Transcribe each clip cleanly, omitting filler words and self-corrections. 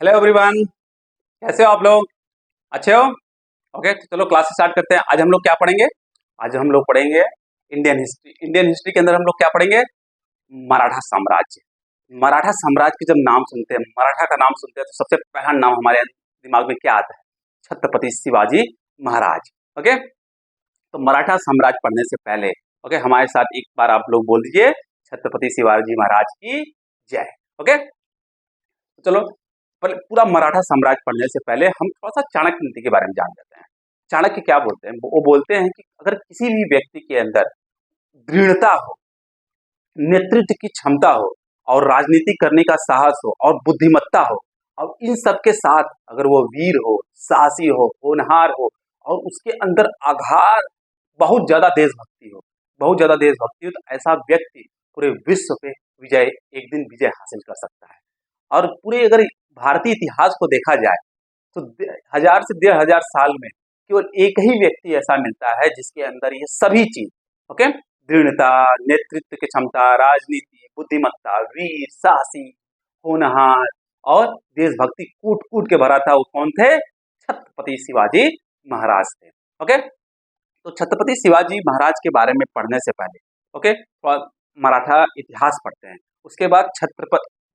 Hello everyone, कैसे हो आप लोग? अच्छे हो? ओके, तो चलो क्लास स्टार्ट करते हैं। आज हम लोग क्या पढ़ेंगे? आज हम लोग पढ़ेंगे इंडियन हिस्ट्री। इंडियन हिस्ट्री के अंदर हम लोग क्या पढ़ेंगे? मराठा साम्राज्य। मराठा साम्राज्य के जब नाम सुनते हैं, मराठा का नाम सुनते हैं, तो सबसे पहला नाम हमारे दिमाग में क्या आता है? छत्रपति शिवाजी महाराज। ओके, तो मराठा साम्राज्य पढ़ने से पहले ओके हमारे साथ एक बार आप लोग बोल दीजिए, छत्रपति शिवाजी महाराज की जय। ओके, तो चलो पर पूरा मराठा साम्राज्य पढ़ने से पहले हम थोड़ा सा चाणक्य नीति के बारे में जान लेते हैं। चाणक्य क्या बोलते हैं? वो बोलते हैं कि अगर किसी भी व्यक्ति के अंदर दृढ़ता हो, नेतृत्व की क्षमता हो और राजनीति करने का साहस हो और बुद्धिमत्ता हो, और इन सब के साथ अगर वो वीर हो, साहसी हो, होनहार हो और उसके अंदर आधार बहुत ज्यादा देशभक्ति हो, बहुत ज्यादा देशभक्ति हो, तो ऐसा व्यक्ति पूरे विश्व पे विजय एक दिन विजय हासिल कर सकता है। और पूरे अगर भारतीय इतिहास को देखा जाए तो 1000 से 1500 साल में केवल एक ही व्यक्ति ऐसा मिलता है जिसके अंदर ये सभी चीज ओके दृढ़ता, नेतृत्व की क्षमता, राजनीति, बुद्धिमत्ता, वीर, साहसी, होनहार और देशभक्ति कूट कूट के भरा था। वो कौन थे? छत्रपति शिवाजी महाराज थे। ओके, तो छत्रपति शिवाजी महाराज के बारे में पढ़ने से पहले ओके मराठा इतिहास पढ़ते हैं। उसके बाद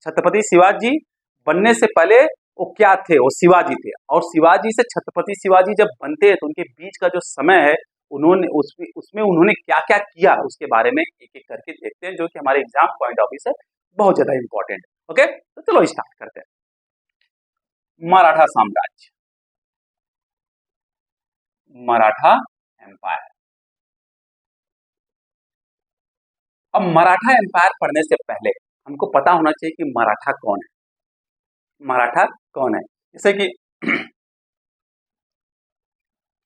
छत्रपति शिवाजी बनने से पहले वो क्या थे? वो शिवाजी थे। और शिवाजी से छत्रपति शिवाजी जब बनते हैं तो उनके बीच का जो समय है, उन्होंने उसमें उन्होंने क्या क्या किया उसके बारे में एक एक करके देखते हैं, जो कि हमारे एग्जाम पॉइंट ऑफ व्यू से बहुत ज्यादा इंपॉर्टेंट है। ओके, तो चलो स्टार्ट करते हैं। मराठा साम्राज्य, मराठा एम्पायर। अब मराठा एम्पायर पढ़ने से पहले हमको पता होना चाहिए कि मराठा कौन है। मराठा कौन है? जैसे कि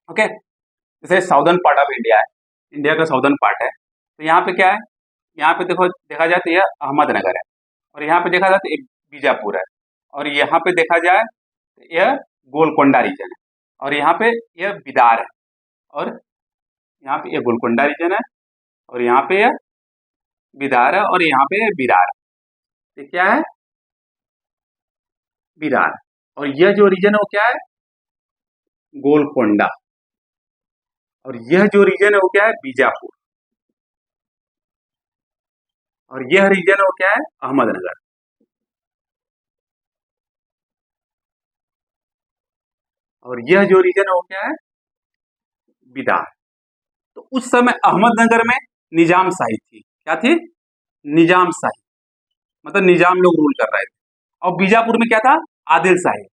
ओके जैसे साउदर्न पार्ट ऑफ इंडिया है, इंडिया का साउदर्न पार्ट है, तो यहाँ पे क्या है? यहाँ पे देखो, देखा जाए तो यह अहमदनगर है, और यहाँ पे देखा जाए तो एक बीजापुर है, और यहाँ पे देखा जाए तो यह गोलकोंडा रीजन है, और यहाँ पे यह बिदार है, और यहाँ पे यह गोलकोंडा रीजन है, और यहाँ पे यह बिदार है, और यहाँ पे बिरार है। ये क्या है? बिरार। और यह जो रीजन है वो क्या है? गोलकोंडा। और यह जो रीजन है वो क्या है? बीजापुर। और यह रीजन है वो क्या है? अहमदनगर। और यह जो रीजन है वो क्या है? बिदार। तो उस समय अहमदनगर में निजाम शाही थी। क्या थी? निजाम शाही, मतलब निजाम लोग रूल कर रहे थे। और बीजापुर में क्या था? आदिल शाही,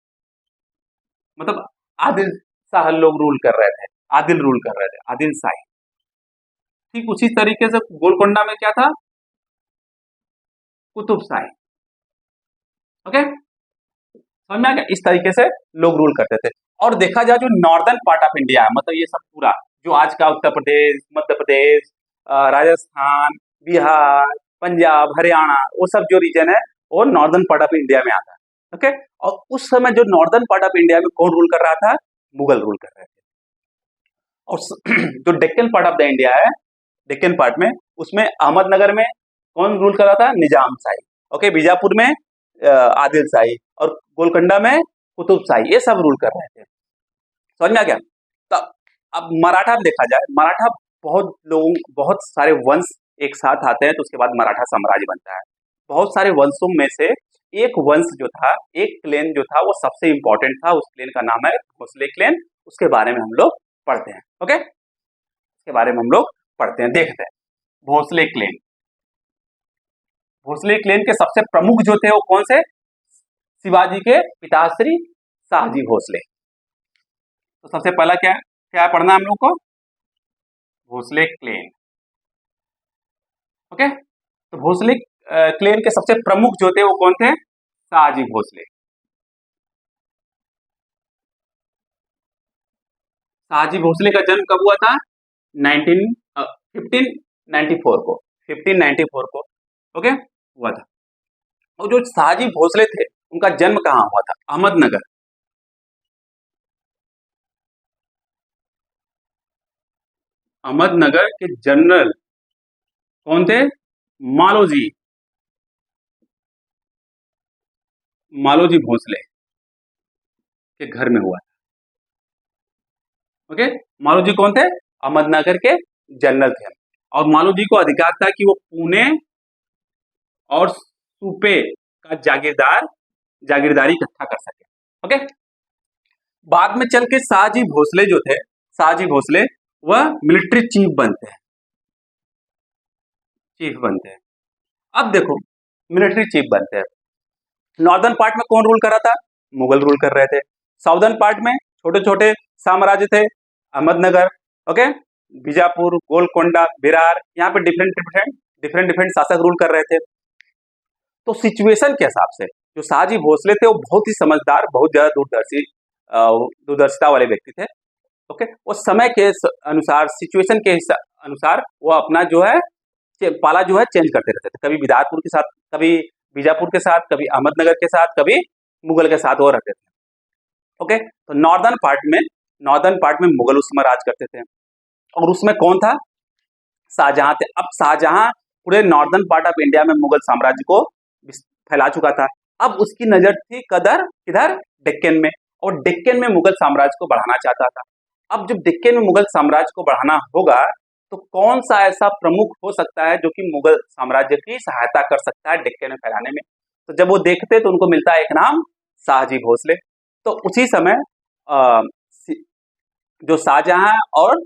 मतलब आदिल शाह लोग रूल कर रहे थे, आदिल रूल कर रहे थे, आदिल शाही। ठीक उसी तरीके से गोलकोंडा में क्या था? कुतुब शाही। ओके, समझ में आ गया? इस तरीके से लोग रूल करते थे। और देखा जाए जो नॉर्दर्न पार्ट ऑफ इंडिया है, मतलब ये सब पूरा जो आज का उत्तर प्रदेश, मध्य प्रदेश, राजस्थान, बिहार, पंजाब, हरियाणा, वो सब जो रीजन है वो नॉर्दर्न पार्ट ऑफ इंडिया में आता है। ओके, और उस समय जो नॉर्दर्न पार्ट ऑफ इंडिया में कौन रूल कर रहा था? मुगल रूल कर रहे थे। और जो Deccan part of the India है, डेक्कन पार्ट में, उसमें अहमदनगर में कौन रूल कर रहा था? निजाम शाही। ओके, बीजापुर में आदिल शाही, और गोलकोंडा में कुतुब शाही, ये सब रूल कर रहे थे। समझ में आ गया? तो अब मराठा में देखा जाए, मराठा बहुत लोगों, बहुत सारे वंश एक साथ आते हैं तो उसके बाद मराठा साम्राज्य बनता है। बहुत सारे वंशों में से एक वंश जो था, एक क्लेन जो था, वो सबसे इंपॉर्टेंट था। उस क्लेन का नाम है भोसले क्लेन। उसके बारे में हम लोग पढ़ते हैं। ओके, उसके बारे में हम लोग पढ़ते हैं, देखते हैं। भोसले क्लेन, भोसले क्लेन के सबसे प्रमुख जो थे वो कौन से? शिवाजी के पिताश्री शाहजी भोसले। तो सबसे पहला क्या क्या पढ़ना है हम लोग को? भोसले क्लेन। ओके, तो भोसले क्लेन के सबसे प्रमुख जो थे वो कौन थे? शाहजी भोसले। शाहजी भोसले का जन्म कब हुआ था? 1594 को, 1594 को ओके हुआ था। और जो शाहजी भोसले थे उनका जन्म कहाँ हुआ था? अहमदनगर। अहमदनगर के जनरल कौन थे? मालोजी, मालोजी भोसले। के घर में हुआ। ओके, मालू जी कौन थे? अहमदनगर के जनरल थे, और मालू जी को अधिकार था कि वो पुणे और सूबे का जागीरदारी इकट्ठा कर सके। ओके, बाद में चल के शाहजी भोसले जो थे, शाहजी भोसले वह मिलिट्री चीफ बनते हैं। अब देखो, मिलिट्री चीफ बनते हैं। नॉर्दर्न पार्ट में कौन रूल कर रहा था? मुगल रूल कर रहे थे। साउदर्न पार्ट में छोटे छोटे साम्राज्य थे, अहमदनगर, ओके, बीजापुर, गोलकोंडा, बिरार, यहाँ पे डिफरेंट शासक रूल कर रहे थे। तो सिचुएशन के हिसाब से जो शाहजी भोसले थे वो बहुत ही समझदार, बहुत ज्यादा दूरदर्शिता वाले व्यक्ति थे। ओके, वो समय के अनुसार, सिचुएशन के अनुसार वो अपना जो है पाला जो है चेंज करते रहते थे। कभी बिदारपुर के साथ, कभी बीजापुर के साथ, कभी अहमदनगर के साथ, कभी मुगल के साथ वो रहते थे। ओके, तो नॉर्दर्न पार्ट में मुगल उस समय राज करते थे, और उसमें कौन था? शाहजहां थे। अब शाहजहां पूरे नॉर्दर्न पार्ट ऑफ इंडिया में मुगल साम्राज्य को फैला चुका था। अब उसकी नजर थी किधर? डेक्कन में, और डेक्कन में मुगल साम्राज्य को बढ़ाना चाहता था। अब जब डेक्कन में मुगल साम्राज्य को बढ़ाना होगा तो कौन सा ऐसा प्रमुख हो सकता है जो कि मुगल साम्राज्य की सहायता कर सकता है डेक्कन में फैलाने में? तो जब वो देखते तो उनको मिलता है एक नाम, शाहजी भोसले। तो उसी समय जो शाहजहां और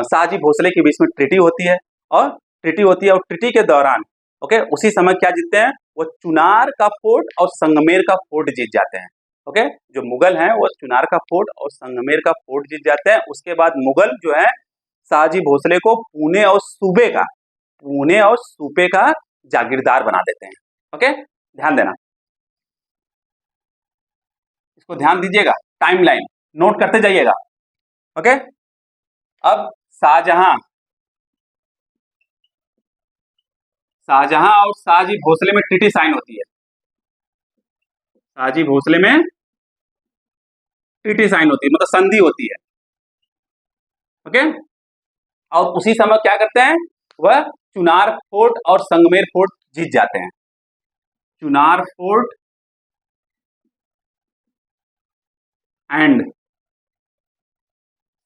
शाहजी भोसले के बीच में ट्रीटी होती है, और ट्रीटी के दौरान ओके, उसी समय क्या जीतते हैं? वो चुनार का फोर्ट और संगमेर का फोर्ट जीत जाते हैं। ओके, जो मुगल हैं वो चुनार का फोर्ट और संगमेर का फोर्ट जीत जाते हैं। उसके बाद मुगल जो है शाहजी भोसले को पुणे और सूबे का जागीरदार बना देते हैं। ओके, ध्यान देना, इसको ध्यान दीजिएगा, टाइमलाइन नोट करते जाइएगा। ओके, अब शाहजहां और शाहजी भोसले में ट्रीटी साइन होती है। शाहजी भोसले में ट्रीटी साइन होती है, मतलब संधि होती है। ओके, और उसी समय क्या करते हैं? वह चुनार फोर्ट और संगमेर फोर्ट जीत जाते हैं। चुनार फोर्ट एंड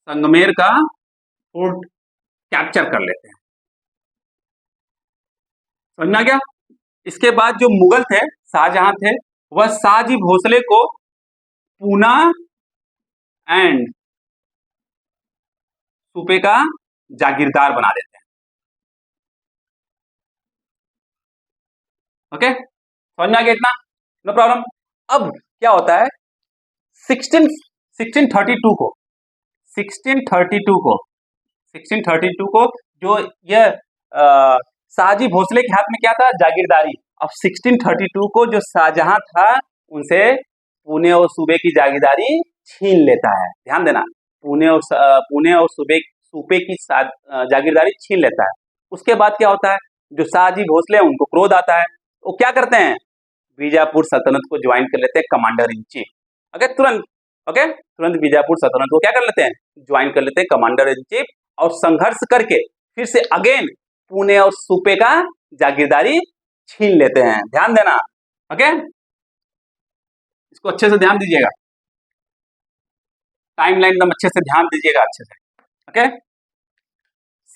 संगमेर का फोर्ट कैप्चर कर लेते हैं। समझ में आ गया? इसके बाद जो मुगल थे, शाहजहां थे, वह शाहजी भोसले को पूना एंड सूबे का जागीरदार बना देते हैं। ओके, समझ में आ गया इतना? No problem. अब क्या होता है? 1632 को जो यह शाहजी भोसले के हाथ में क्या था? जागीरदारी। अब 1632 को जो शाहजहां था उनसे पुणे और सूबे की जागीरदारी छीन लेता है। ध्यान देना, पुणे और सूबे की जागीरदारी छीन लेता है। उसके बाद क्या होता है? जो शाहजी भोसले हैं उनको क्रोध आता है, वो क्या करते हैं? बीजापुर सल्तनत को ज्वाइन कर लेते हैं कमांडर इन चीफ। तुरंत बीजापुर सल्तनत को क्या कर लेते हैं? ज्वाइन कर लेते हैं कमांडर इन चीफ, और संघर्ष करके फिर से अगेन पुणे और सूबे का जागीरदारी छीन लेते हैं। ध्यान देना, ओके, इसको अच्छे से ध्यान दीजिएगा, टाइमलाइन एकदम अच्छे से ध्यान दीजिएगा, अच्छे से। ओके,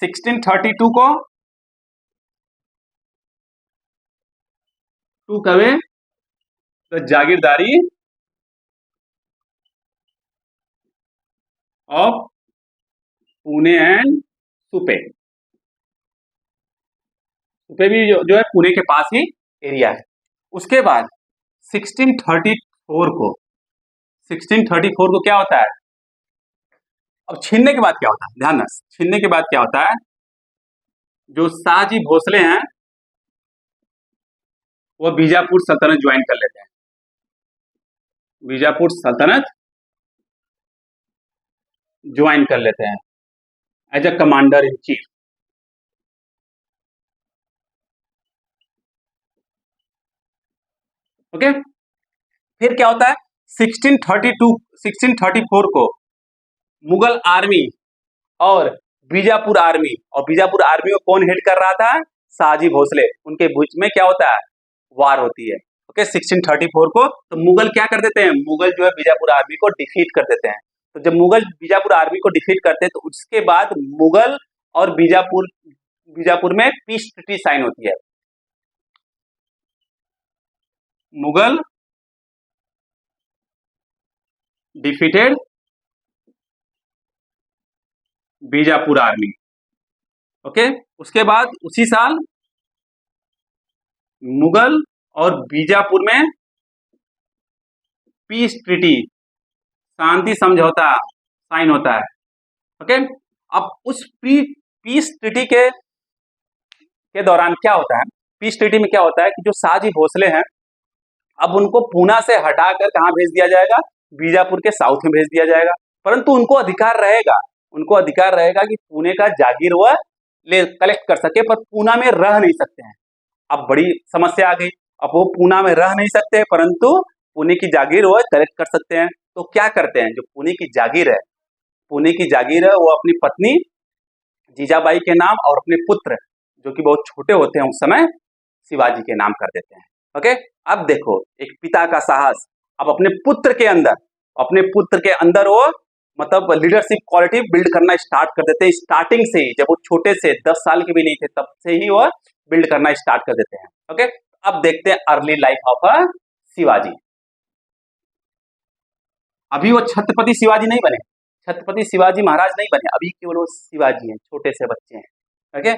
1632 को took away the जागीरदारी ऑफ पुणे एंड सूबे। सूबे भी जो है पुणे के पास ही एरिया है। उसके बाद 1634 को क्या होता है? अब छीनने के बाद क्या होता है? ध्यान रख, छीनने के बाद क्या होता है? जो शाहजी भोसले हैं वो बीजापुर सल्तनत ज्वाइन कर लेते हैं। बीजापुर सल्तनत ज्वाइन कर लेते हैं as a commander in chief. Okay, फिर क्या होता है? 1634 को मुगल आर्मी और बीजापुर आर्मी को कौन हेड कर रहा था? शाहजी भोसले। उनके बीच में क्या होता है? वार होती है। ओके 1634 को। तो मुगल क्या कर देते हैं, मुगल जो है बीजापुर आर्मी को डिफीट कर देते हैं। तो जब मुगल बीजापुर आर्मी को डिफीट करते हैं तो उसके बाद मुगल और बीजापुर में पीस ट्रीटी साइन होती है। Mughal defeated Bijapur army. Okay, उसके बाद उसी साल मुगल और बीजापुर में पीस ट्रीटी, शांति समझौता साइन होता है। ओके, अब उस पीस ट्रीटी के दौरान क्या होता है, पीस ट्रीटी में क्या होता है कि जो शाहजी भोसले हैं अब उनको पूना से हटाकर कहां भेज दिया जाएगा, बीजापुर के साउथ में भेज दिया जाएगा। परंतु उनको अधिकार रहेगा कि पुणे का जागीर वह कलेक्ट कर सके, पर पूना में रह नहीं सकते हैं। अब बड़ी समस्या आ गई, अब वो पूना में रह नहीं सकते परंतु पुणे की जागीर वो कलेक्ट कर सकते हैं। तो क्या करते हैं, जो पुणे की जागीर है वो अपनी पत्नी जीजाबाई के नाम और अपने पुत्र जो कि बहुत छोटे होते हैं उस समय शिवाजी के नाम कर देते हैं। ओके, अब देखो एक पिता का साहस, अब अपने पुत्र के अंदर वो मतलब लीडरशिप क्वालिटी बिल्ड करना स्टार्ट कर देते हैं। स्टार्टिंग से ही, जब वो छोटे से 10 साल के भी नहीं थे तब से ही वो बिल्ड करना स्टार्ट कर देते हैं। ओके, अब देखते हैं अर्ली लाइफ ऑफ शिवाजी। अभी वो छत्रपति शिवाजी नहीं बने, छत्रपति शिवाजी महाराज नहीं बने, अभी केवल वो शिवाजी हैं, छोटे से बच्चे हैं। ओके,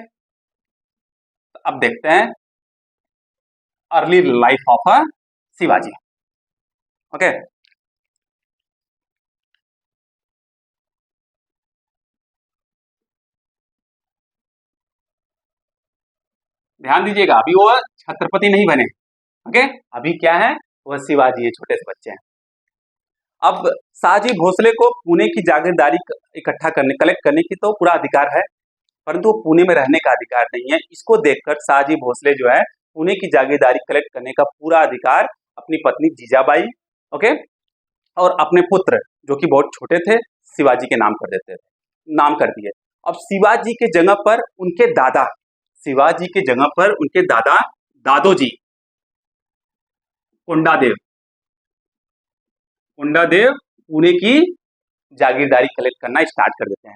अब देखते हैं early life of Shivaji. Okay, ध्यान दीजिएगा, अभी वो छत्रपति नहीं बने। ओके, अभी क्या है, वह शिवाजी है, छोटे से बच्चे हैं। अब शाहजी भोसले को पुणे की जागीरदारी कलेक्ट करने की तो पूरा अधिकार है, परंतु पुणे में रहने का अधिकार नहीं है। इसको देखकर शाहजी भोसले जो है पुणे की जागीरदारी कलेक्ट करने का पूरा अधिकार अपनी पत्नी जीजाबाई, ओके, और अपने पुत्र जो कि बहुत छोटे थे शिवाजी के नाम कर दिए। अब शिवाजी के जगह पर उनके दादा दादोजी कोंडादेव पुणे की जागीरदारी कलेक्ट करना स्टार्ट कर देते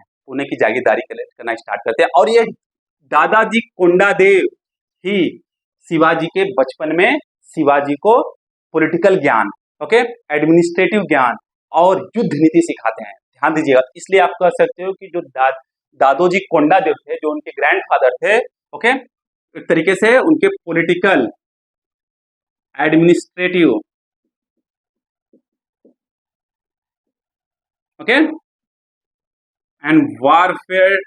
हैं। और ये दादाजी कोंडादेव ही शिवाजी के बचपन में शिवाजी को पॉलिटिकल ज्ञान, ओके, एडमिनिस्ट्रेटिव ज्ञान और युद्ध नीति सिखाते हैं। ध्यान दीजिएगा, इसलिए आप कह सकते हो कि जो दादोजी कोंडादेव थे, जो उनके ग्रैंडफादर थे, ओके, एक तरीके से उनके political, administrative, okay, and warfare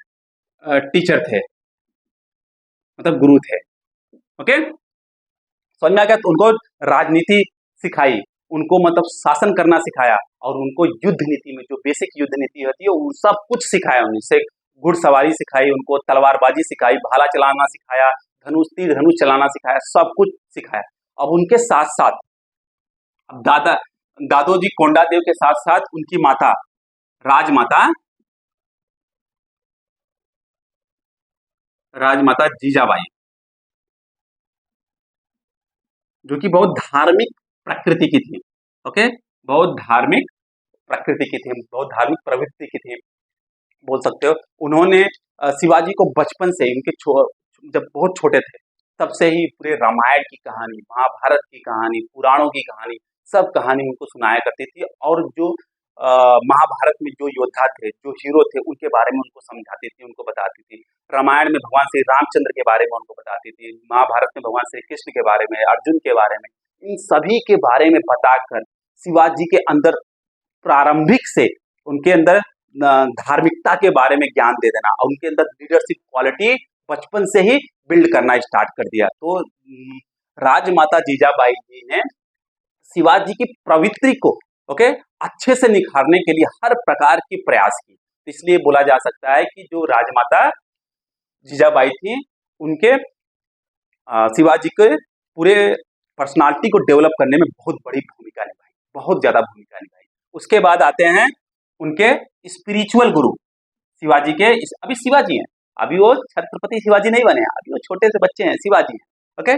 teacher थे, मतलब गुरु थे। ओके, समझ में आ गया। तो उनको राजनीति सिखाई, उनको मतलब शासन करना सिखाया और उनको युद्ध नीति में जो बेसिक युद्ध नीति होती है वो सब कुछ सिखाया। उनसे घुड़सवारी सिखाई, उनको तलवारबाजी सिखाई, भाला चलाना सिखाया, तीर धनुष चलाना सिखाया, सब कुछ सिखाया। अब उनके साथ साथ दादोजी कोंडादेव के साथ साथ उनकी माता राजमाता जीजाबाई, जो कि बहुत धार्मिक प्रकृति की थी, ओके, बहुत धार्मिक प्रवृत्ति की थी बोल सकते हो। उन्होंने शिवाजी को बचपन से ही जब बहुत छोटे थे तब से ही पूरे रामायण की कहानी, महाभारत की कहानी, पुराणों की कहानी, सब कहानी उनको सुनाया करती थी। और जो महाभारत में जो योद्धा थे, जो हीरो थे, उनके बारे में उनको समझाती थी, उनको बताती थी। रामायण में भगवान श्री रामचंद्र के बारे में उनको बताती थी, महाभारत में भगवान श्री कृष्ण के बारे में, अर्जुन के बारे में, इन सभी के बारे में बताकर शिवाजी के अंदर प्रारंभिक से उनके अंदर धार्मिकता के बारे में ज्ञान दे देना और उनके अंदर लीडरशिप क्वालिटी बचपन से ही बिल्ड करना स्टार्ट कर दिया। तो राजमाता जीजाबाई जी ने शिवाजी की प्रवृत्ति को, ओके, अच्छे से निखारने के लिए हर प्रकार की प्रयास की। इसलिए बोला जा सकता है कि जो राजमाता जीजाबाई थी उनके शिवाजी के पूरे पर्सनालिटी को डेवलप करने में बहुत बड़ी भूमिका निभाई, बहुत ज्यादा भूमिका निभाई। उसके बाद आते हैं उनके स्पिरिचुअल गुरु शिवाजी के, अभी शिवाजी हैं, अभी वो छत्रपति शिवाजी नहीं बने, अभी वो छोटे से बच्चे हैं, शिवाजी हैं। ओके,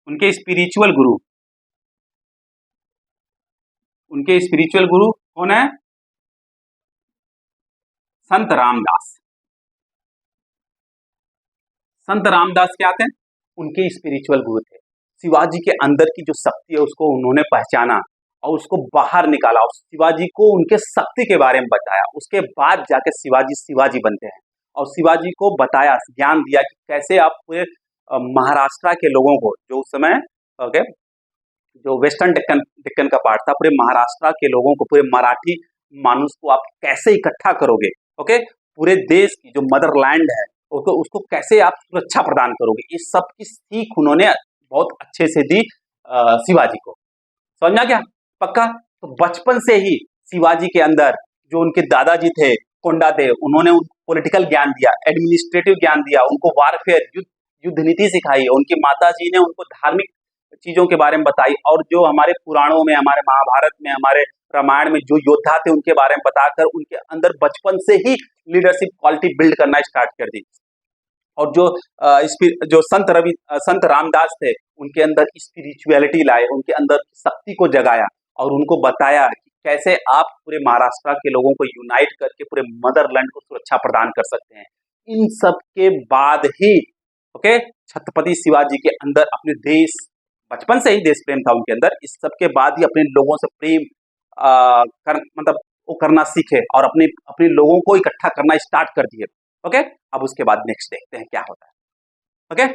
उनके स्पिरिचुअल गुरु, उनके स्पिरिचुअल गुरु कौन है? संत रामदास। संत रामदास क्या थे? उनके स्पिरिचुअल गुरु थे। शिवाजी के अंदर की जो शक्ति है उसको उन्होंने पहचाना और उसको बाहर निकाला और शिवाजी को उनके शक्ति के बारे में बताया। उसके बाद जाके शिवाजी शिवाजी बनते हैं और शिवाजी को बताया, ज्ञान दिया कि कैसे आप पूरे महाराष्ट्र के लोगों को, जो उस समय ओके जो वेस्टर्न डेक्कन का पार्ट था, पूरे महाराष्ट्र के लोगों को, पूरे मराठी मानुष को आप कैसे इकट्ठा करोगे, ओके पूरे देश की जो मदरलैंड है उसको कैसे आप सुरक्षा प्रदान करोगे। इस सब की सीख उन्होंने बहुत अच्छे से दी शिवाजी को। समझना क्या? पक्का? तो बचपन से ही शिवाजी के अंदर जो उनके दादाजी थे कोंडादेव, उन्होंने उनको पॉलिटिकल ज्ञान दिया, एडमिनिस्ट्रेटिव ज्ञान दिया, उनको वारफेयर युद्ध नीति सिखाई। उनकी माताजी ने उनको धार्मिक चीजों के बारे में बताई और जो हमारे पुराणों में, हमारे महाभारत में, हमारे रामायण में जो योद्धा थे उनके बारे में बताकर उनके अंदर बचपन से ही लीडरशिप क्वालिटी बिल्ड करना स्टार्ट कर दी। और जो संत रामदास थे उनके अंदर स्पिरिचुअलिटी लाए, उनके अंदर शक्ति को जगाया और उनको बताया कि कैसे आप पूरे महाराष्ट्र के लोगों को यूनाइट करके पूरे मदरलैंड को सुरक्षा प्रदान कर सकते हैं। इन सब के बाद ही ओके छत्रपति शिवाजी के अंदर अपने देश, बचपन से ही देश प्रेम था उनके अंदर, इस सब के बाद ही अपने लोगों से प्रेम मतलब वो करना सीखे और अपने लोगों को इकट्ठा करना स्टार्ट कर दिए। ओके अब उसके बाद नेक्स्ट देखते हैं क्या होता है। ओके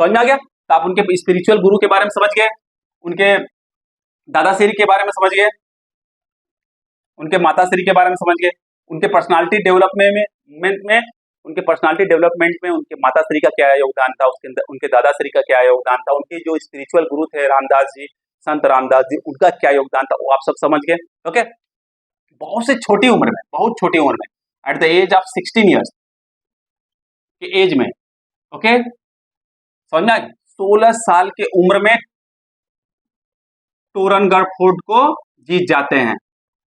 समझ में आ गया? तो आप उनके स्पिरिचुअल गुरु के बारे में समझ गए, उनके दादाश्री के बारे में समझ गए, उनके माताश्री के बारे में समझ गए, उनके पर्सनालिटी डेवलपमेंट में उनके माताश्री का क्या योगदान था, उसके अंदर उनके दादाश्री का क्या योगदान था, उनके जो स्पिरिचुअल गुरु थे रामदास जी, संत रामदास जी, उनका क्या योगदान था, वो आप सब समझ गए। ओके बहुत छोटी उम्र में at the age of 16 years के एज में, ओके समझना, 16 साल के उम्र में तोरणगढ़ फोर्ट को जीत जाते हैं।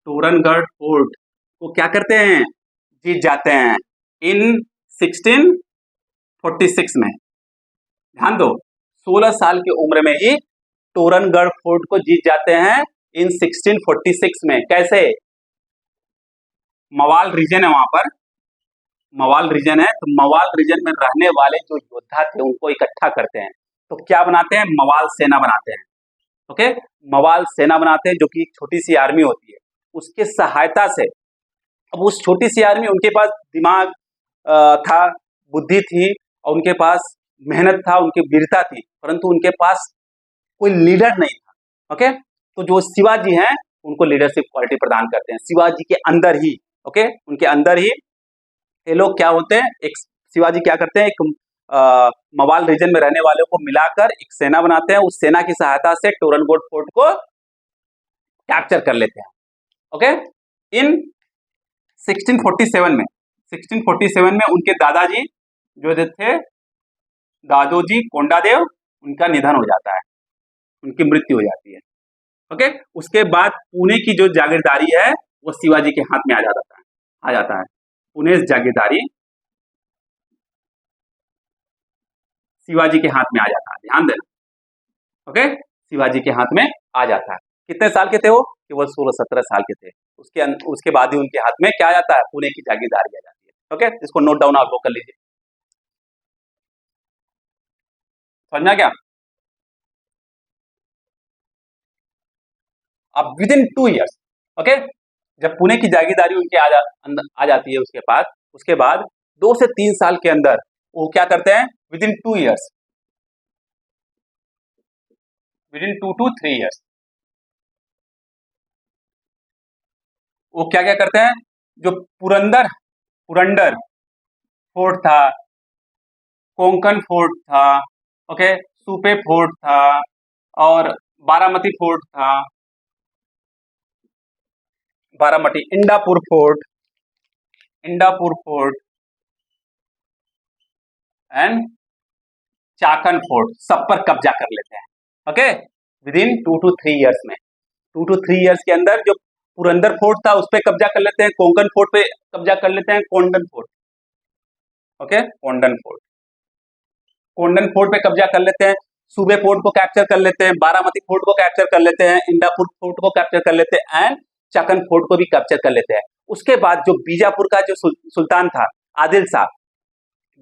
तोरणगढ़ फोर्ट को क्या करते हैं? जीत जाते हैं इन 1646 में। ध्यान दो 16 साल की उम्र में ही तोरणगढ़ फोर्ट को जीत जाते हैं इन 1646 में। कैसे? मवाल रीजन है, वहां पर मवाल रीजन है, तो मवाल रीजन में रहने वाले जो योद्धा थे उनको इकट्ठा करते हैं, तो क्या बनाते हैं? मवाल सेना बनाते हैं। ओके मवाल सेना बनाते हैं जो कि एक छोटी सी आर्मी होती है, उसके सहायता से, अब उस छोटी सी आर्मी, उनके पास दिमाग था, बुद्धि थी और उनके पास मेहनत था, उनकी वीरता थी, परंतु उनके पास कोई लीडर नहीं था। ओके तो जो शिवाजी हैं उनको लीडरशिप क्वालिटी प्रदान करते हैं शिवाजी के अंदर ही। ओके उनके अंदर ही ये लोग क्या होते हैं, एक शिवाजी क्या करते हैं, एक मवाल रीजन में रहने वालों को मिलाकर एक सेना बनाते हैं, उस सेना की सहायता से तोरणगढ़ फोर्ट को कैप्चर कर लेते हैं। ओके इन 1647 में उनके दादाजी जो थे दादोजी कोंडादेव, उनका निधन हो जाता है, उनकी मृत्यु हो जाती है। ओके उसके बाद पुणे की जो जागीरदारी है वो शिवाजी के हाथ में आ जाता है। पुणे जागीरदारी शिवाजी के हाथ में आ जाता है, ध्यान देना। ओके शिवाजी के हाथ में आ जाता है। कितने साल के थे वो? केवल 16-17 साल के थे। उसके बाद ही उनके हाथ में क्या आ जाता है? पुणे की जागीरदारी आ जाती है। ओके इसको नोट डाउन आप लोग कर लीजिए। समझना क्या? अब विदिन 2 ईयर्स, ओके जब पुणे की जागीरदारी उनके आ जाती है उसके बाद 2 से 3 साल के अंदर वो क्या करते हैं? Within 2 years, within 2 to 3 years वो क्या क्या करते हैं? जो पुरंदर फोर्ट था, कोंकण फोर्ट था, ओके सुपे फोर्ट था और बारामती फोर्ट था, Indapur fort and Chakan fort, सब पर कब्जा कर लेते हैं। ओके विदिन 2 to 3 ईयर्स में, 2 to 3 ईयर्स के अंदर जो पुरंदर फोर्ट था उस पर कब्जा कर लेते हैं, कोंकण फोर्ट पे कब्जा कर लेते हैं, Condon fort, okay Condon fort पे कब्जा कर लेते हैं, सूबे फोर्ट को कैप्चर कर लेते हैं, बारामती फोर्ट को कैप्चर कर लेते हैं, इंदापुर फोर्ट को कैप्चर कर लेते हैं एंड चकन फोर्ट को भी कैप्चर कर लेते हैं। उसके बाद जो बीजापुर का जो सुल्तान था आदिल शाह,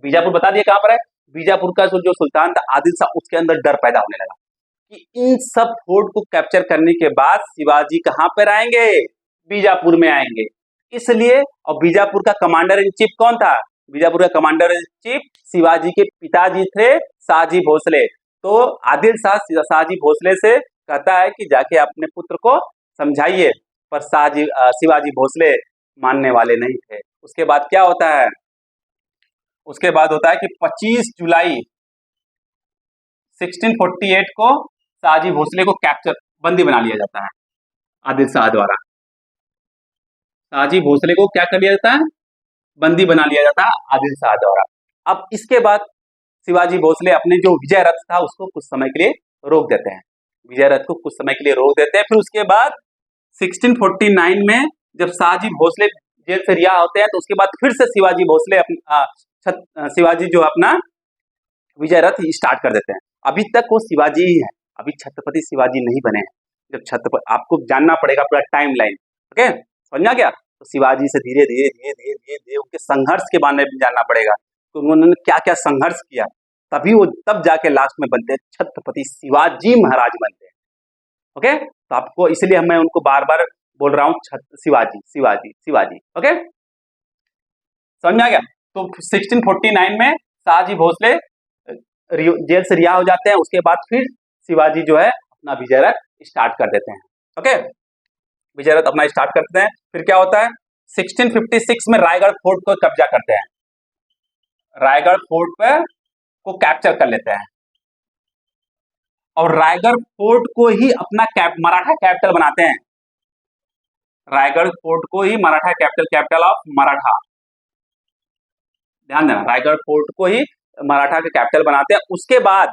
बीजापुर बता दिए कहां पर है, बीजापुर का जो सुल्तान था आदिल शाह, उसके अंदर डर पैदा होने लगा कि इन सब फोर्ट को कैप्चर करने के बाद शिवाजी कहां पर आएंगे, बीजापुर में आएंगे। इसलिए, और बीजापुर का कमांडर इन चीफ कौन था, बीजापुर का कमांडर इन चीफ शिवाजी के पिताजी थे शाहजी भोसले। तो आदिल शाह शाहजी भोसले से कहता है कि जाके अपने पुत्र को समझाइए, पर शिवाजी भोसले मानने वाले नहीं थे। उसके बाद क्या होता है, उसके बाद होता है कि 25 जुलाई 1648 को शाहजी भोसले को कैप्चर, बंदी बना लिया जाता है आदिल शाह द्वारा। शाहजी भोसले को क्या कर लिया जाता है, बंदी बना लिया जाता है आदिल शाह द्वारा। अब इसके बाद शिवाजी भोसले अपने जो विजय रथ था उसको कुछ समय के लिए रोक देते हैं, विजय रथ को कुछ समय के लिए रोक देते हैं। फिर उसके बाद 1649 में जब शाहजी भोसले जेल से रिहा होते हैं तो उसके बाद फिर से शिवाजी भोसले शिवाजी जो अपना विजय रथ स्टार्ट कर देते हैं। अभी तक वो शिवाजी ही है, अभी छत्रपति शिवाजी नहीं बने हैं। जब छत्रपति, आपको जानना पड़ेगा पूरा टाइम लाइन, ओके, समझा क्या? तो शिवाजी से धीरे धीरे धीरे धीरे धीरे धीरे उनके संघर्ष के बारे में जानना पड़ेगा तो उन्होंने क्या क्या संघर्ष किया, तभी वो तब जाके लास्ट में बनते हैं छत्रपति शिवाजी महाराज बनते हैं। ओके, तो आपको इसलिए मैं उनको बार बार बोल रहा हूँ शिवाजी शिवाजी शिवाजी। ओके, समझ में आ गया? तो 1649 में शाहजी भोसले जेल से रिहा हो जाते हैं। उसके बाद फिर शिवाजी जो है अपना विजय रथ स्टार्ट कर देते हैं। ओके, विजय रथ अपना स्टार्ट करते हैं। फिर क्या होता है, 1656 में रायगढ़ फोर्ट को कब्जा करते हैं, रायगढ़ फोर्ट पे को कैप्चर कर लेते हैं और रायगढ़ फोर्ट को ही अपना मराठा कैपिटल बनाते हैं। रायगढ़ फोर्ट को ही मराठा कैपिटल ऑफ मराठा, ध्यान देना, रायगढ़ फोर्ट को ही मराठा का कैपिटल बनाते हैं। उसके बाद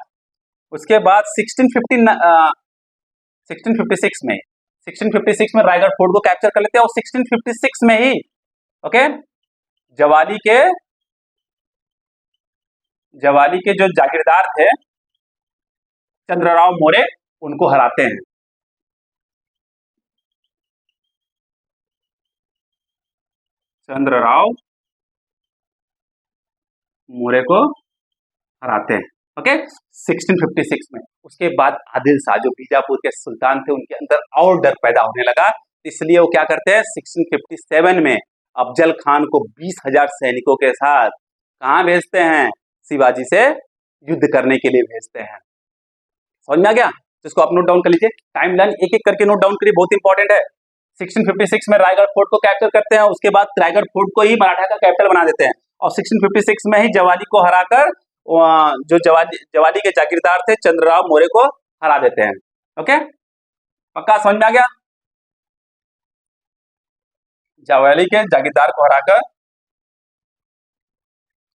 1656 में रायगढ़ फोर्ट को कैप्चर कर लेते हैं और 1656 में ही ओके जवाली के जो जागीरदार थे चंद्रराव मोरे, उनको हराते हैं। चंद्रराव मोरे को हराते हैं, ओके, 1656 में। उसके बाद आदिल शाह जो बीजापुर के सुल्तान थे उनके अंदर और डर पैदा होने लगा, इसलिए वो क्या करते हैं, 1657 में अफजल खान को 20,000 सैनिकों के साथ कहां भेजते हैं, शिवाजी से युद्ध करने के लिए भेजते हैं। समझ में आ गया? इसको आप नोट डाउन कर लीजिए, टाइम लाइन एक एक करके नोट डाउन करिए, बहुत इंपॉर्टेंट है। 1656 में रायगढ़ फोर्ट को कैप्चर करते हैं, उसके बाद रायगढ़ फोर्ट को ही मराठा का कैपिटल बना देते हैं और 1656 में ही जवाली को हराकर जो जवाली के जागीरदार थे चंद्रराव मोरे को हरा देते हैं। ओके, पक्का समझ में आ गया? जवाली के जागीरदार को हराकर,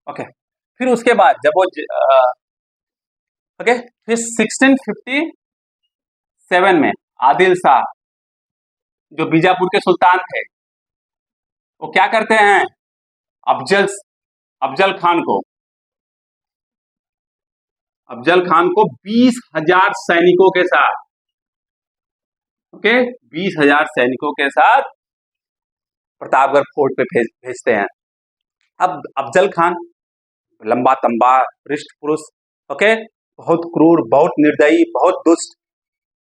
ओके, फिर उसके बाद जब वो ओके, फिर 1657 में आदिल शाह जो बीजापुर के सुल्तान थे वो क्या करते हैं, अफजल खान को 20,000 सैनिकों के साथ, ओके, 20,000 सैनिकों के साथ प्रतापगढ़ फोर्ट पे भेजते हैं। अब अफजल खान लंबा तंबा हृष्ट पुरुष, ओके, बहुत क्रूर, बहुत निर्दयी, बहुत दुष्ट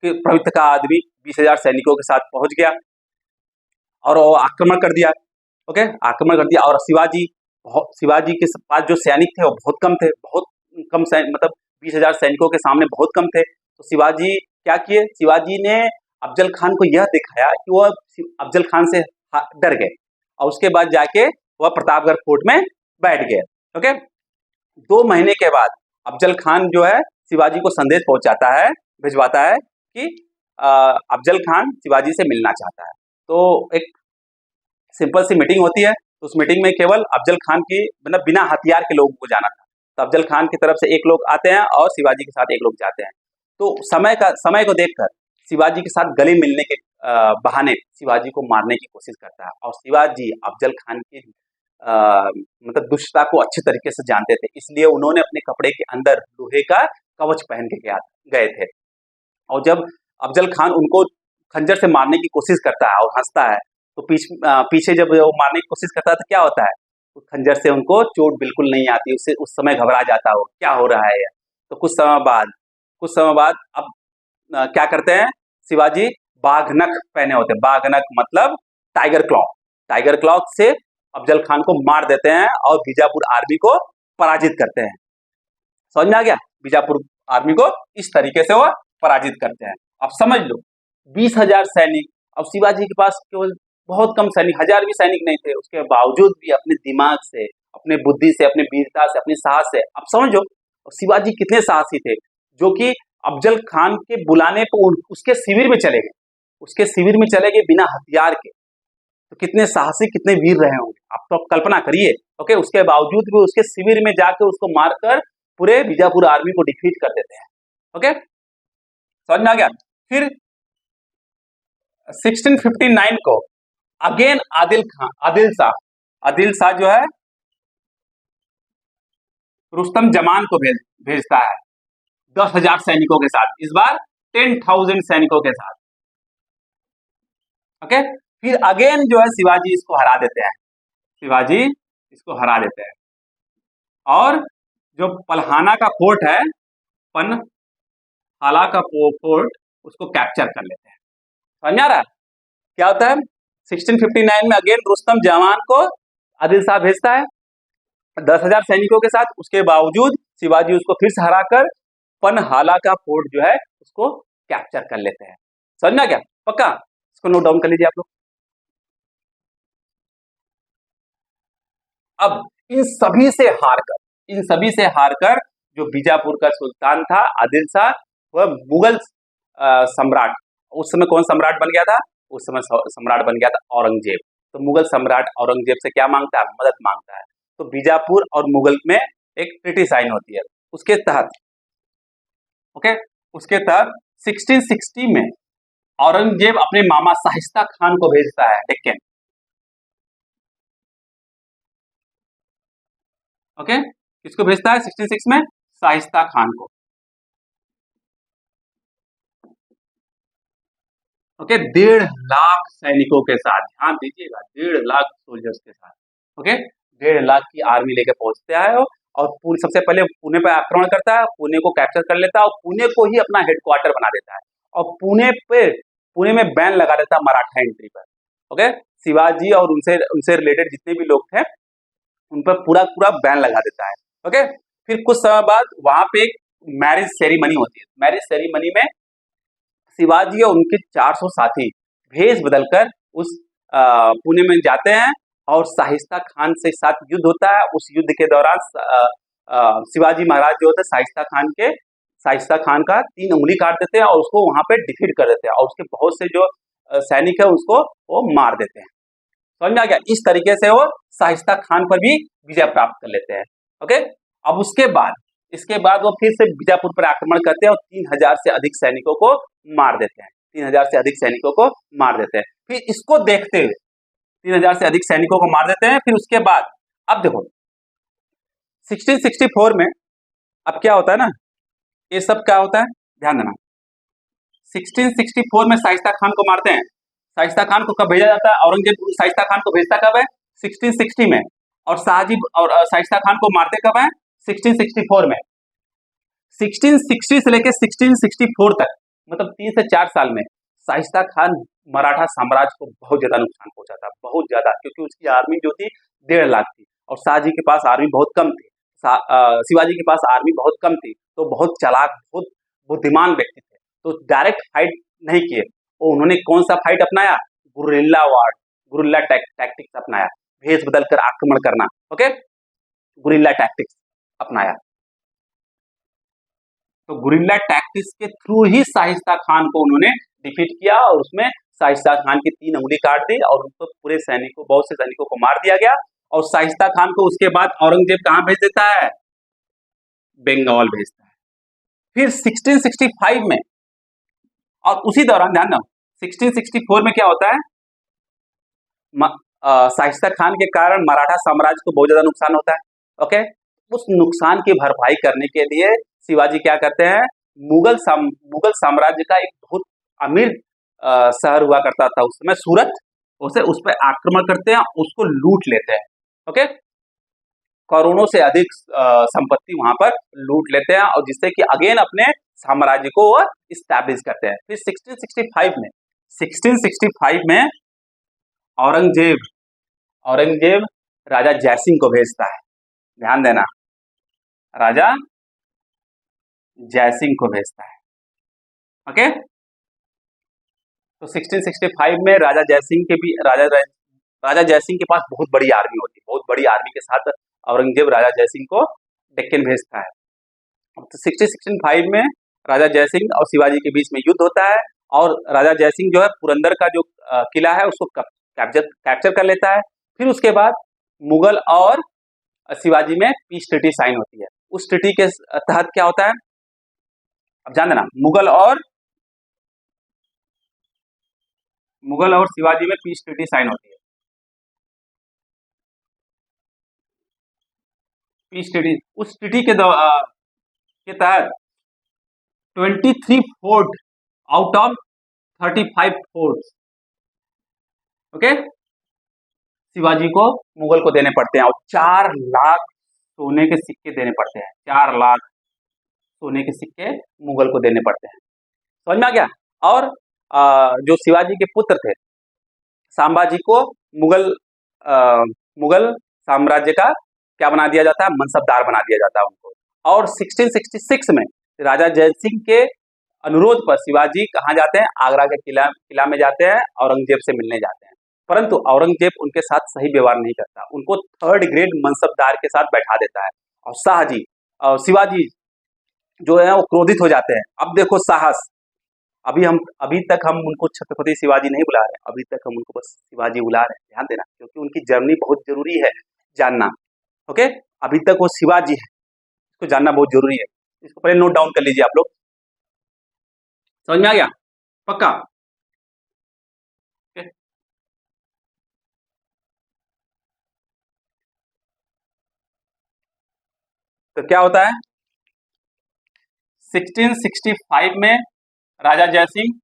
प्रवृत्ति का आदमी 20,000 सैनिकों के साथ पहुंच गया और वो आक्रमण कर दिया। ओके, आक्रमण कर दिया और शिवाजी के पास जो सैनिक थे वो बहुत कम थे, बहुत कम मतलब 20,000 सैनिकों के सामने बहुत कम थे। तो शिवाजी क्या किए, शिवाजी ने अफजल खान को यह दिखाया कि वो अफजल खान से डर गए और उसके बाद जाके वह प्रतापगढ़ फोर्ट में बैठ गए। ओके, 2 महीने के बाद अफजल खान जो है शिवाजी को संदेश भिजवाता है कि अफजल खान शिवाजी से मिलना चाहता है। तो एक सिंपल सी मीटिंग होती है, तो उस मीटिंग में केवल अफजल खान की मतलब बिना हथियार के लोगों को जाना था। तो अफजल खान की तरफ से एक लोग आते हैं और शिवाजी के साथ एक लोग जाते हैं। तो समय को देखकर शिवाजी के साथ गले मिलने के बहाने शिवाजी को मारने की कोशिश करता है और शिवाजी अफजल खान की मतलब दुष्टता को अच्छी तरीके से जानते थे, इसलिए उन्होंने अपने कपड़े के अंदर लोहे का कवच पहन के गए थे। और जब अफजल खान उनको खंजर से मारने की कोशिश करता है और हंसता है, तो पीछे जब वो मारने की कोशिश करता है तो क्या होता है, उस खंजर से उनको चोट बिल्कुल नहीं आती, उससे उस समय घबरा जाता हो क्या हो रहा है। तो कुछ समय बाद अब क्या करते हैं, शिवाजी बाघनख पहने होते हैं, बाघनख मतलब टाइगर क्लॉ से अफजल खान को मार देते हैं और बीजापुर आर्मी को पराजित करते हैं। समझ में आ गया, बीजापुर आर्मी को इस तरीके से वो पराजित करते हैं। अब समझ लो 20,000 सैनिक, अब शिवाजी के पास केवल बहुत कम सैनिक, 1,000 भी सैनिक नहीं थे, उसके बावजूद भी अपने दिमाग से, अपने बुद्धि से, अपनी वीरता से, अपनी साहस से, अब समझो शिवाजी कितने साहसी थे, जो कि अफजल खान के बुलाने पर उसके शिविर में चले गए, बिना हथियार के। तो कितने साहसी, कितने वीर रहे होंगे, आप तो कल्पना करिए। ओके, उसके बावजूद भी उसके शिविर में जाकर उसको मारकर पूरे बीजापुर आर्मी को डिफीट कर देते हैं। ओके, समझ में आ गया। फिर 1659 को अगेन आदिल शाह जो है रुस्तम जमान को भेजता है 10,000 सैनिकों के साथ, इस बार 10,000 सैनिकों के साथ। ओके, फिर अगेन जो है शिवाजी इसको हरा देते हैं, और जो पलहाना का फोर्ट है, पनहाला का फोर्ट, उसको कैप्चर कर लेते हैं। समझ में आ रहा है क्या होता है। 1659 में अगेन रुस्तम जमान को आदिल शाह भेजता है 10,000 सैनिकों के साथ, उसके बावजूद शिवाजी उसको फिर से हराकर पनहाला का फोर्ट जो है उसको कैप्चर कर लेते हैं। समझ में आ गया, पक्का, इसको नोट डाउन कर लीजिए आप लोग। अब इन सभी से हारकर जो बीजापुर का सुल्तान था आदिल शाह, वह मुगल सम्राट, उस समय कौन सम्राट बन गया था, उस समय सम्राट बन गया था औरंगजेब। तो मुगल सम्राट औरंगजेब से क्या मांगता है, मदद मांगता है। तो बीजापुर और मुगल में एक ट्रीटी साइन होती है, उसके तहत 1660 में औरंगजेब अपने मामा शाहिस्ता खान को भेजता है डेक्कन। ओके, किसको भेजता है 1660 में, शाहिस्ता खान को। ओके, 1.5 लाख सैनिकों के साथ, ध्यान दीजिएगा, 1.5 लाख सोल्जर्स के साथ। ओके, 1.5 लाख की आर्मी लेके पहुंचते हैं और सबसे पहले पुणे पर आक्रमण करता है, पुणे को कैप्चर कर लेता है और पुणे को ही अपना हेडक्वार्टर बना देता है, और पुणे में बैन लगा देता है मराठा एंट्री पर। ओके, शिवाजी और उनसे रिलेटेड जितने भी लोग थे उन पर पूरा बैन लगा देता है। ओके, फिर कुछ समय बाद वहां पे एक मैरिज सेरेमनी होती है। मैरिज सेरेमनी में शिवाजी और उनके 400 साथी भेष बदलकर उस पुणे में जाते हैं और शाहिस्ता खान से साथ युद्ध होता है। उस युद्ध के दौरान शिवाजी महाराज जो होते हैं शाहिस्ता खान का 3 उंगली काट देते हैं और उसको वहां पे डिफीट कर देते हैं, और उसके बहुत से जो सैनिक है उसको वो मार देते हैं। समझ में आ गया, इस तरीके से वो शाहिस्ता खान पर भी विजय प्राप्त कर लेते हैं। ओके, अब इसके बाद वो फिर से बीजापुर पर आक्रमण करते हैं और 3,000 से अधिक सैनिकों को मार देते हैं। 3,000 से अधिक सैनिकों को मार देते हैं। फिर इसको देखते हुए 3,000 से अधिक सैनिकों को मार देते हैं। फिर उसके बाद अब देखो 1664 में अब क्या होता है ना, ये सब क्या होता है ध्यान देना। 1664 में शाहिस्ता खान को मारते हैं। शाहिस्ता खान को कब भेजा जाता है, औरंगजेब शाहिस्ता खान को भेजता कब है, 1660 में, और शाहिस्ता खान को मारते कब है, 1664 में। 1660 से लेकर 1664 तक, मतलब 3 से 4 साल में शाहिस्ता खान मराठा साम्राज्य को बहुत ज्यादा नुकसान पहुंचाता, बहुत ज्यादा, क्योंकि उसकी आर्मी जो थी 1.5 लाख थी और शाहजी के पास आर्मी बहुत कम थी, शिवाजी के पास आर्मी बहुत कम थी। तो बहुत चालाक, बहुत बुद्धिमान व्यक्ति थे, तो डायरेक्ट फाइट नहीं किए। उन्होंने कौन सा फाइट अपनाया, गुरिल्ला टैक्टिक्स अपनाया, भेष बदलकर आक्रमण करना। ओके, गुरिल्ला टैक्टिक्स अपनाया। तो गुरिल्ला टैक्टिक्स के थ्रू ही शाहिस्ता खान को उन्होंने डिफीट किया और उसमें शाहिस्ता खान की 3 उंगली काट दी और उनको बहुत से सैनिकों को मार दिया गया। और शाहिस्ता खान को उसके बाद औरंगजेब कहां भेज देता है, बंगाल भेजता है। फिर 1665 में, और उसी दौरान ध्यान दो 1664 में क्या होता है, शाइस्ता खान के कारण मराठा साम्राज्य को बहुत ज्यादा नुकसान होता है। ओके, उस नुकसान की भरपाई करने के लिए शिवाजी क्या करते हैं, मुगल साम्राज्य का एक बहुत अमीर शहर हुआ करता था उस समय, सूरत, उस पर आक्रमण करते हैं, उसको लूट लेते हैं। ओके, करोड़ों से अधिक संपत्ति वहां पर लूट लेते हैं और जिससे कि अगेन अपने साम्राज्य को वह इस्टेब्लिश करते हैं। फिर 1665 में औरंगजेब राजा जयसिंह को भेजता है। ध्यान देना, राजा जयसिंह को भेजता है। ओके, तो 1665 में राजा जयसिंह के पास बहुत बड़ी आर्मी होती है। बहुत बड़ी आर्मी के साथ औरंगजेब राजा जयसिंह को डेक्कन भेजता है। तो 1665 में राजा जयसिंह और शिवाजी के बीच में युद्ध होता है और राजा जयसिंह जो है पुरंदर का जो किला है उसको कैप्चर कर लेता है। फिर उसके बाद मुगल और शिवाजी में पीस ट्रीटी साइन होती है। उस ट्रीटी के तहत क्या होता है, अब जान देना, मुगल और शिवाजी में पीस ट्रीटी साइन होती है। पीस ट्रीटी, उस ट्रीटी के तहत 23 fort out of 35 fort, okay, Shivaji को मुगल को देने पड़ते हैं और 4 लाख सोने के सिक्के देने पड़ते हैं। 4 लाख सोने के सिक्के मुगल को देने पड़ते हैं। समझ में आ गया। और जो शिवाजी के पुत्र थे संभाजी को मुगल साम्राज्य का क्या बना दिया जाता है, मनसबदार बना दिया जाता है उनको। और 1666 में राजा जयसिंह के अनुरोध पर शिवाजी कहाँ जाते हैं, आगरा के किला में जाते हैं, औरंगजेब से मिलने जाते हैं। परंतु औरंगजेब उनके साथ सही व्यवहार नहीं करता, उनको 3rd ग्रेड मनसबदार के साथ बैठा देता है और शाहजी और शिवाजी जो है वो क्रोधित हो जाते हैं। अब देखो साहस, अभी तक हम उनको छत्रपति शिवाजी नहीं बुला रहे, अभी तक हम उनको बस शिवाजी बुला रहे हैं। ध्यान देना, क्योंकि उनकी जर्नी बहुत जरूरी है जानना। ओके, अभी तक वो शिवाजी है, इसको जानना बहुत जरूरी है। इसको पहले नोट डाउन कर लीजिए आप लोग। समझ में आ गया, पक्का। तो क्या होता है, 1665 में राजा जयसिंह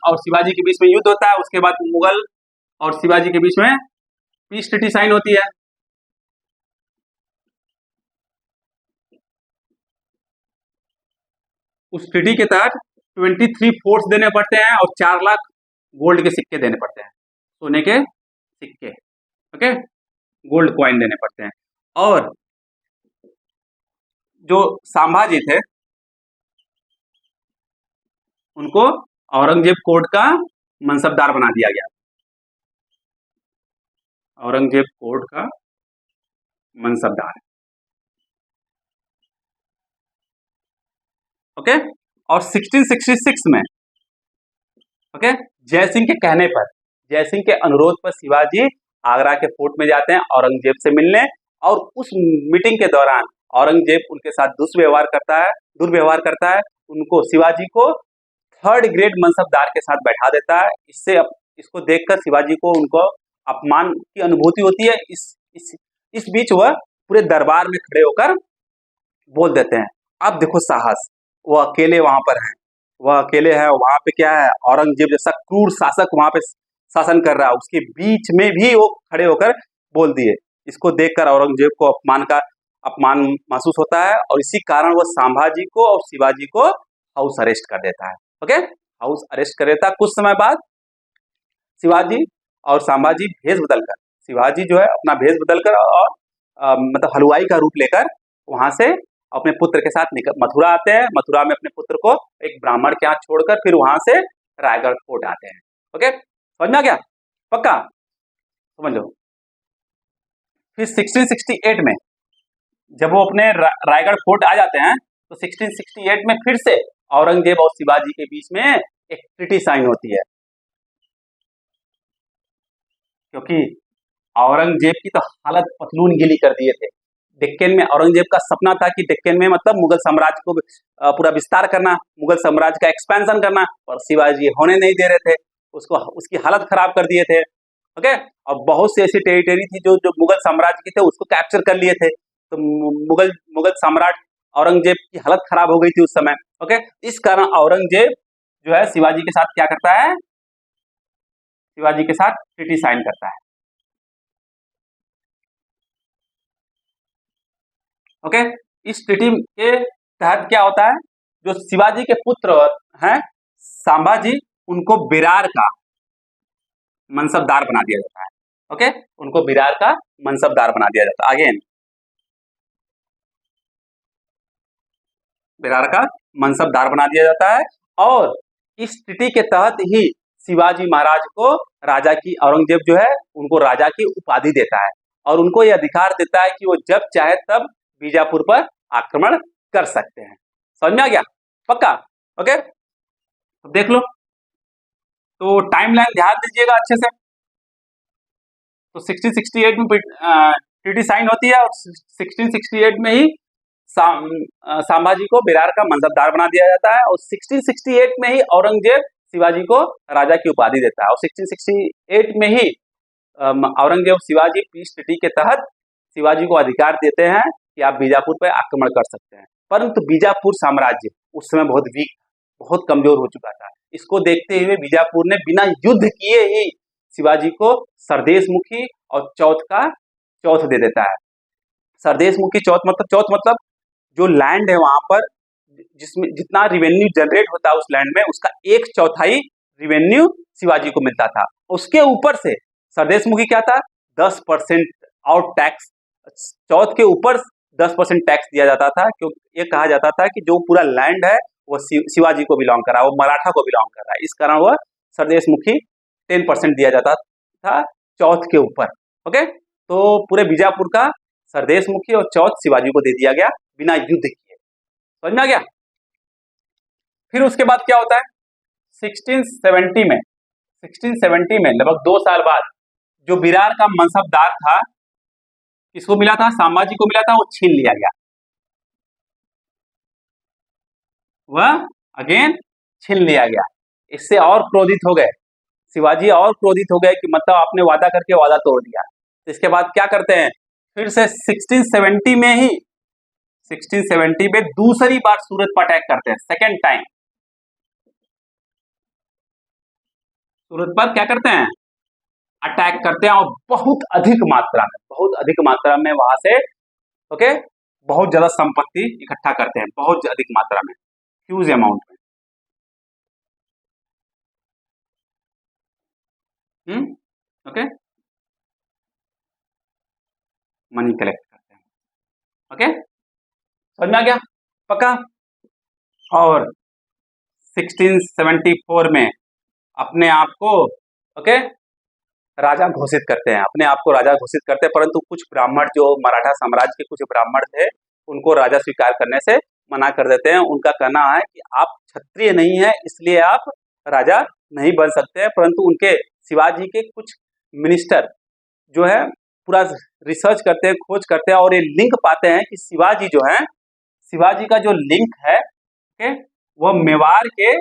और शिवाजी के बीच में युद्ध होता है। उसके बाद मुगल और शिवाजी के बीच में पीस ट्रीटी साइन होती है। उस ट्रीटी के तहत 23 फोर्ट्स देने पड़ते हैं और 4 लाख गोल्ड के सिक्के देने पड़ते हैं, सोने के सिक्के। ओके, गोल्ड कॉइन देने पड़ते हैं। और जो संभाजी थे उनको औरंगजेब कोर्ट का मनसबदार बना दिया गया। औरंगजेब कोर्ट का मनसबदार, ओके। और 1666 में, ओके, जयसिंह के कहने पर, जयसिंह के अनुरोध पर शिवाजी आगरा के फोर्ट में जाते हैं औरंगजेब से मिलने। और उस मीटिंग के दौरान औरंगजेब उनके साथ दुर्व्यवहार करता है। उनको, शिवाजी को 3rd ग्रेड मनसबदार के साथ बैठा देता है। इसको देखकर शिवाजी को उनको अपमान की अनुभूति होती है। इस बीच वह पूरे दरबार में खड़े होकर बोल देते हैं, अब देखो साहस, वो अकेले वहां पर हैं, वह अकेले हैं, वहां पे क्या है, औरंगजेब जैसा क्रूर शासक वहां पे शासन कर रहा है, उसके बीच में भी वो खड़े होकर बोल दिए। इसको देखकर औरंगजेब को अपमान महसूस होता है और इसी कारण वो संभाजी को और शिवाजी को हाउस अरेस्ट कर देता है। ओके, हाउस अरेस्ट कर देता है। कुछ समय बाद शिवाजी और संभाजी शिवाजी जो है अपना भेष बदलकर और मतलब हलवाई का रूप लेकर वहां से अपने पुत्र के साथ मथुरा आते हैं। मथुरा में अपने पुत्र को एक ब्राह्मण के हाथ छोड़कर फिर वहां से रायगढ़ फोर्ट आते हैं। ओके, समझ में आ गया, पक्का समझ लो। फिर 1668 में जब वो अपने रायगढ़ फोर्ट आ जाते हैं तो 1668 में फिर से औरंगजेब और शिवाजी के बीच में एक ट्रीटी साइन होती है, क्योंकि औरंगजेब की तो हालत पतलून गिली कर दिए थे। डेक्कन में औरंगजेब का सपना था कि डेक्कन में मतलब मुगल साम्राज्य को पूरा विस्तार करना, मुगल साम्राज्य का एक्सपेंशन करना, और शिवाजी होने नहीं दे रहे थे, उसको उसकी हालत खराब कर दिए थे। ओके, और बहुत सी ऐसी टेरिटरी थी जो जो मुगल साम्राज्य की थे, उसको कैप्चर कर लिए थे। तो मुगल मुगल सम्राट औरंगजेब की हालत खराब हो गई थी उस समय। ओके, इस कारण औरंगजेब जो है शिवाजी के साथ क्या करता है, शिवाजी के साथ ट्रीटी साइन करता है। ओके, इस ट्रीटी के तहत क्या होता है, जो शिवाजी के पुत्र हैं संभाजी, उनको विरार का मनसबदार बना दिया जाता है। ओके, उनको विरार का मनसबदार बना दिया जाता है। अगेन विरार का मनसबदार बना दिया जाता है, और इस ट्रीटी के तहत ही शिवाजी महाराज को राजा की, औरंगजेब जो है उनको राजा की उपाधि देता है, और उनको यह अधिकार देता है कि वो जब चाहे तब बीजापुर पर आक्रमण कर सकते हैं। समझ में आ गया? पक्का? ओके, तो देख लो, तो टाइमलाइन ध्यान दीजिएगा अच्छे से। तो 1668 में ट्रीटी साइन होती है, और 1668 में ही संभाजी को विरार का मनसबदार बना दिया जाता है, और 1668 में ही औरंगजेब शिवाजी को राजा की उपाधि देता है, और 1668 में ही औरंगजेब शिवाजी पीस ट्रीटी के तहत शिवाजी को अधिकार देते हैं कि आप बीजापुर पर आक्रमण कर सकते हैं। परंतु बीजापुर साम्राज्य उस समय बहुत वीक, बहुत कमजोर हो चुका था। इसको देखते हुए बीजापुर ने बिना युद्ध किए ही शिवाजी को सरदेश मुखी और चौथ दे देता है। सरदेश मुखी चौथ मतलब जो लैंड है वहां पर, जिसमें जितना रिवेन्यू जनरेट होता है उस लैंड में, उसका 1/4 रिवेन्यू शिवाजी को मिलता था। उसके ऊपर से सरदेश मुखी क्या था, 10% आउट टैक्स, चौथ के ऊपर 10% टैक्स दिया जाता था, क्योंकि ये कहा जाता था कि जो पूरा लैंड है वो शिवाजी को बिलोंग कर रहा है, वो मराठा को बिलोंग कर रहा है। इस कारण वह सरदेश मुखी 10% दिया जाता था चौथ के ऊपर। ओके, तो पूरे बीजापुर का सरदेश मुखी और चौथ शिवाजी को दे दिया गया बिना युद्ध किए। समझ में आ गया? फिर उसके बाद क्या होता है, 1670 में लगभग 2 साल बाद जो विरार का मनसबदार था, किसको मिला था, संभाजी को मिला था, वो छीन लिया गया। वह अगेन छीन लिया गया। इससे और क्रोधित हो गए शिवाजी, और क्रोधित हो गए कि मतलब आपने वादा करके वादा तोड़ दिया। तो इसके बाद क्या करते हैं, फिर से 1670 में ही 1670 में दूसरी बार सूरत पर अटैक करते हैं, सेकेंड टाइम सूरत पर क्या करते हैं, अटैक करते हैं, और बहुत अधिक मात्रा में वहां से ओके बहुत ज्यादा संपत्ति इकट्ठा करते हैं, बहुत अधिक मात्रा में, ह्यूज अमाउंट में। ओके, मनी कलेक्ट करते हैं। ओके, समझ में आ गया? पक्का? और 1674 में अपने आप को ओके राजा घोषित करते हैं, अपने आप को राजा घोषित करते हैं, परंतु कुछ ब्राह्मण जो मराठा साम्राज्य के कुछ ब्राह्मण थे, उनको राजा स्वीकार करने से मना कर देते हैं। उनका कहना है कि आप क्षत्रिय नहीं है, इसलिए आप राजा नहीं बन सकते हैं। परंतु उनके शिवाजी के कुछ मिनिस्टर जो है पूरा रिसर्च करते हैं, खोज करते हैं, और ये लिंक पाते हैं कि शिवाजी जो है, शिवाजी का जो लिंक है ओके, वो मेवाड़ के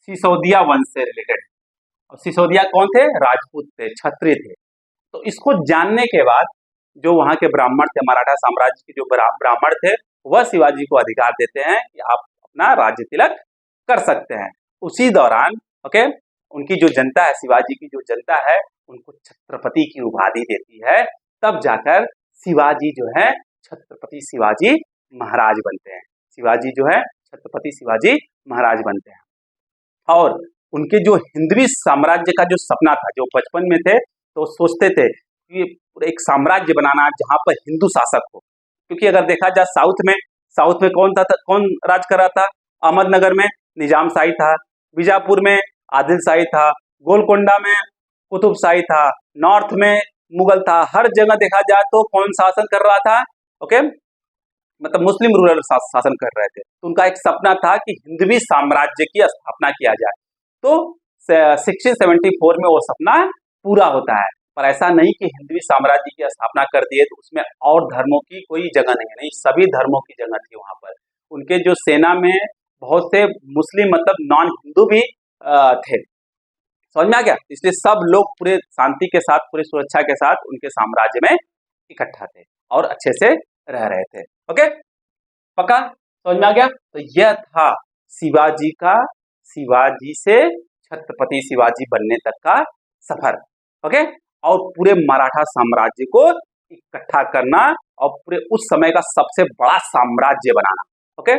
सिसोदिया वंश से रिलेटेड। और सिसोदिया कौन थे, राजपूत थे, क्षत्रिय थे। तो इसको जानने के बाद जो वहां के ब्राह्मण थे, मराठा साम्राज्य के जो ब्राह्मण थे, वह शिवाजी को अधिकार देते हैं कि आप अपना राज्य तिलक कर सकते हैं। उसी दौरान ओके उनकी जो जनता है, शिवाजी की जो जनता है, उनको छत्रपति की उपाधि देती है। तब जाकर शिवाजी जो है छत्रपति शिवाजी महाराज बनते हैं। शिवाजी जो है छत्रपति शिवाजी महाराज बनते हैं। और उनके जो हिंदवी साम्राज्य का जो सपना था, जो बचपन में थे तो सोचते थे कि एक साम्राज्य बनाना जहां पर हिंदू शासक हो। क्योंकि अगर देखा जाए साउथ में कौन राज कर रहा था, अहमदनगर में निजाम शाही था, बीजापुर में आदिल शाही था, गोलकोंडा में कुतुब शाही था, नॉर्थ में मुगल था। हर जगह देखा जाए तो कौन शासन कर रहा था, ओके मतलब मुस्लिम रूलर शासन कर रहे थे। तो उनका एक सपना था कि हिंदवी साम्राज्य की स्थापना किया जाए। तो 1674 में वो सपना पूरा होता है। पर ऐसा नहीं कि हिंदवी साम्राज्य की स्थापना कर दिए तो उसमें और धर्मों की कोई जगह नहीं है, नहीं, सभी धर्मों की जगह थी वहां पर। उनके जो सेना में बहुत से मुस्लिम मतलब नॉन हिंदू भी थे। समझ में आ गया? इसलिए सब लोग पूरे शांति के साथ, पूरी सुरक्षा के साथ उनके साम्राज्य में इकट्ठा थे और अच्छे से रह रहे थे। ओके, पक्का समझ में आ गया? तो यह था शिवाजी का, शिवाजी से छत्रपति शिवाजी बनने तक का सफर। ओके, और पूरे मराठा साम्राज्य को इकट्ठा करना और पूरे उस समय का सबसे बड़ा साम्राज्य बनाना। ओके,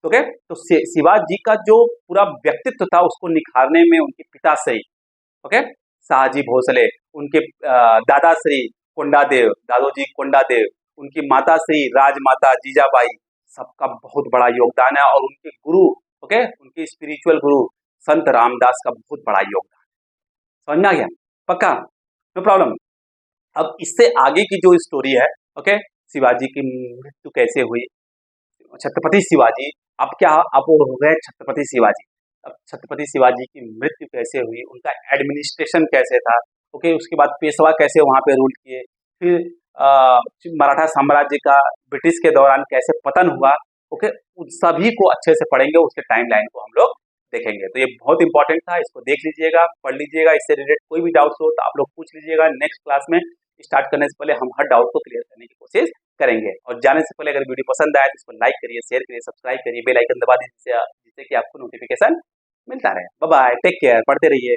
ओके, तो शिवाजी का जो पूरा व्यक्तित्व था उसको निखारने में उनके पिता से ही, ओके, शाहजी भोसले, उनके दादाश्री कोंडादेव, दादोजी कोंडादेव, उनकी माता श्री राजमाता जीजाबाई, सबका बहुत बड़ा योगदान है। और उनके गुरु, ओके, उनके स्पिरिचुअल गुरु संत रामदास का बहुत बड़ा योगदान। समझ में आ गया? पक्का, नो प्रॉब्लम। अब इससे आगे की जो स्टोरी है, ओके, शिवाजी की मृत्यु कैसे हुई, छत्रपति शिवाजी, अब क्या, अब वो हो गए छत्रपति शिवाजी। अब छत्रपति शिवाजी की मृत्यु कैसे हुई, उनका एडमिनिस्ट्रेशन कैसे था, ओके, उसके बाद पेशवा कैसे वहां पे रूल किए, फिर मराठा साम्राज्य का ब्रिटिश के दौरान कैसे पतन हुआ, ओके, उन सभी को अच्छे से पढ़ेंगे, उसके टाइमलाइन को हम लोग देखेंगे। तो ये बहुत इंपॉर्टेंट था, इसको देख लीजिएगा, पढ़ लीजिएगा। इससे रिलेटेड कोई भी डाउट्स हो तो आप लोग पूछ लीजिएगा। नेक्स्ट क्लास में स्टार्ट करने से पहले हम हर डाउट को क्लियर करने की कोशिश करेंगे। और जाने से पहले अगर वीडियो पसंद आए तो इसको लाइक करिए, शेयर करिए, सब्सक्राइब करिए, बेल आइकन दबा दीजिए जिससे कि आपको नोटिफिकेशन मिलता रहे। बाय बाय, टेक केयर, पढ़ते रहिए।